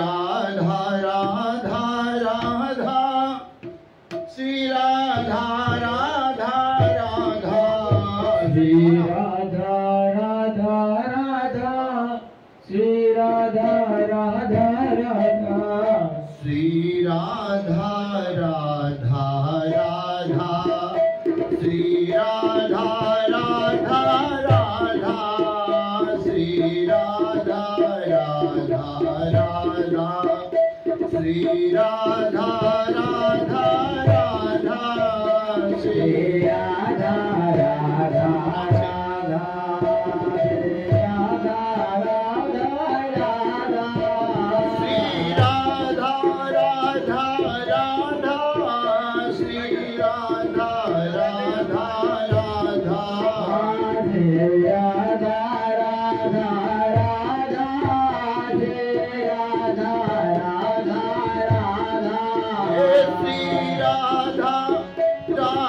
Radha Radha Radha Shri Radha Radha Radha Shri Radha Radha Radha Shri Radha Radha Radha Shri Radha Radha Radha Shri Radha Radha Radha Shri Radha Radha Radha Shri Radha Radha Radha Shri Radha Radha Radha Shri Radha Radha Radha Shri Radha Radha Radha Shri Radha Radha Radha Shri Radha Radha Radha Shri Radha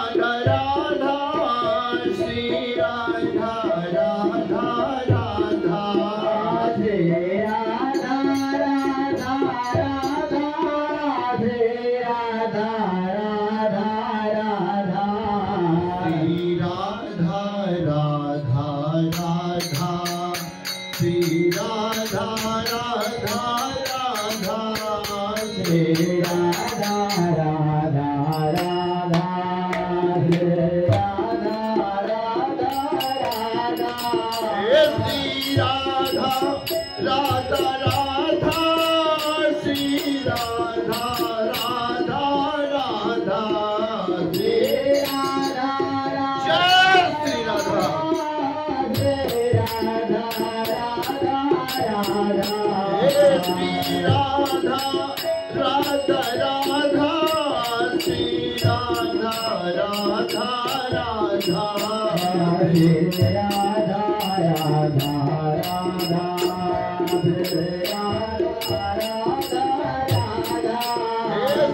Radha Radha Shri Radha Radha Radha Shri Shri Radha Radha Radha Shri Radha Radha Radha Jai Shri Radha Shri Radha Radha Radha Shri Radha Radha Radha Radha Radha Shri Radha Radha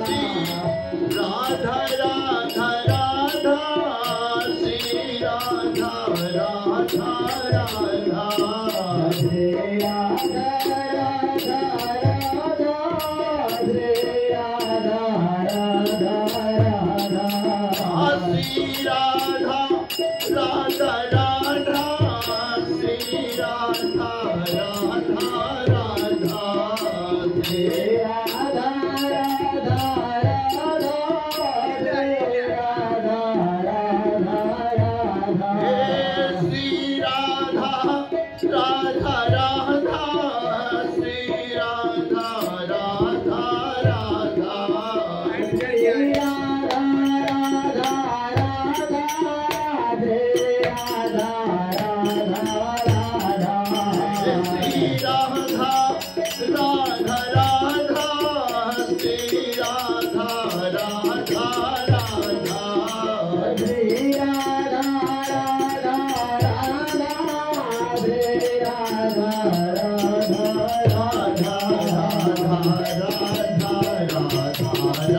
Shri Radha Radha Radha Shri Radha Radha Radha Shri Radha Radha Radha Shri Radha Radha Radha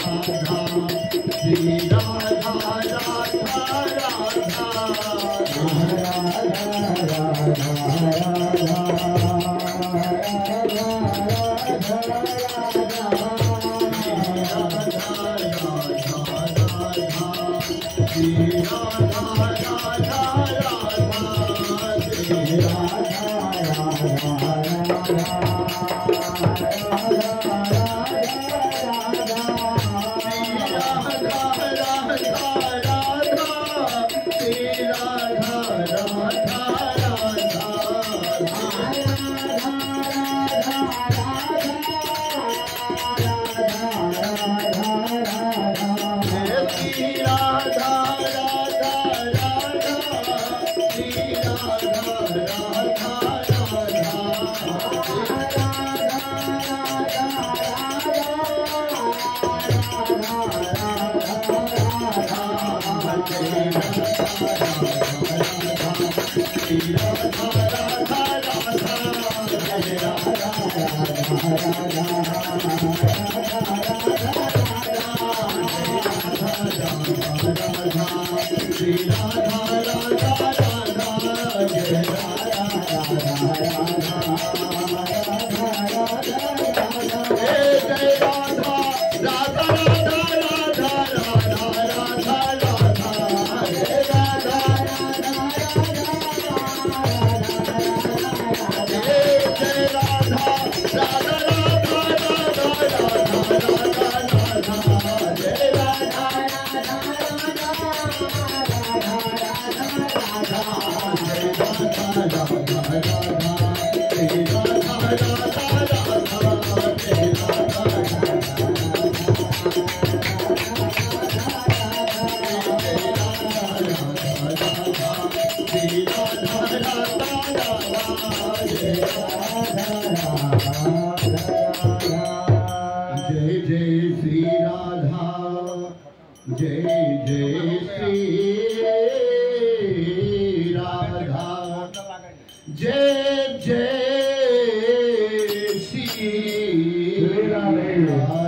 Shri Radha Radha Radha Shri Radha Radha Radha Radha Radha Radha Radha Shri Radha Radha Radha Jai Jai Shri Radhe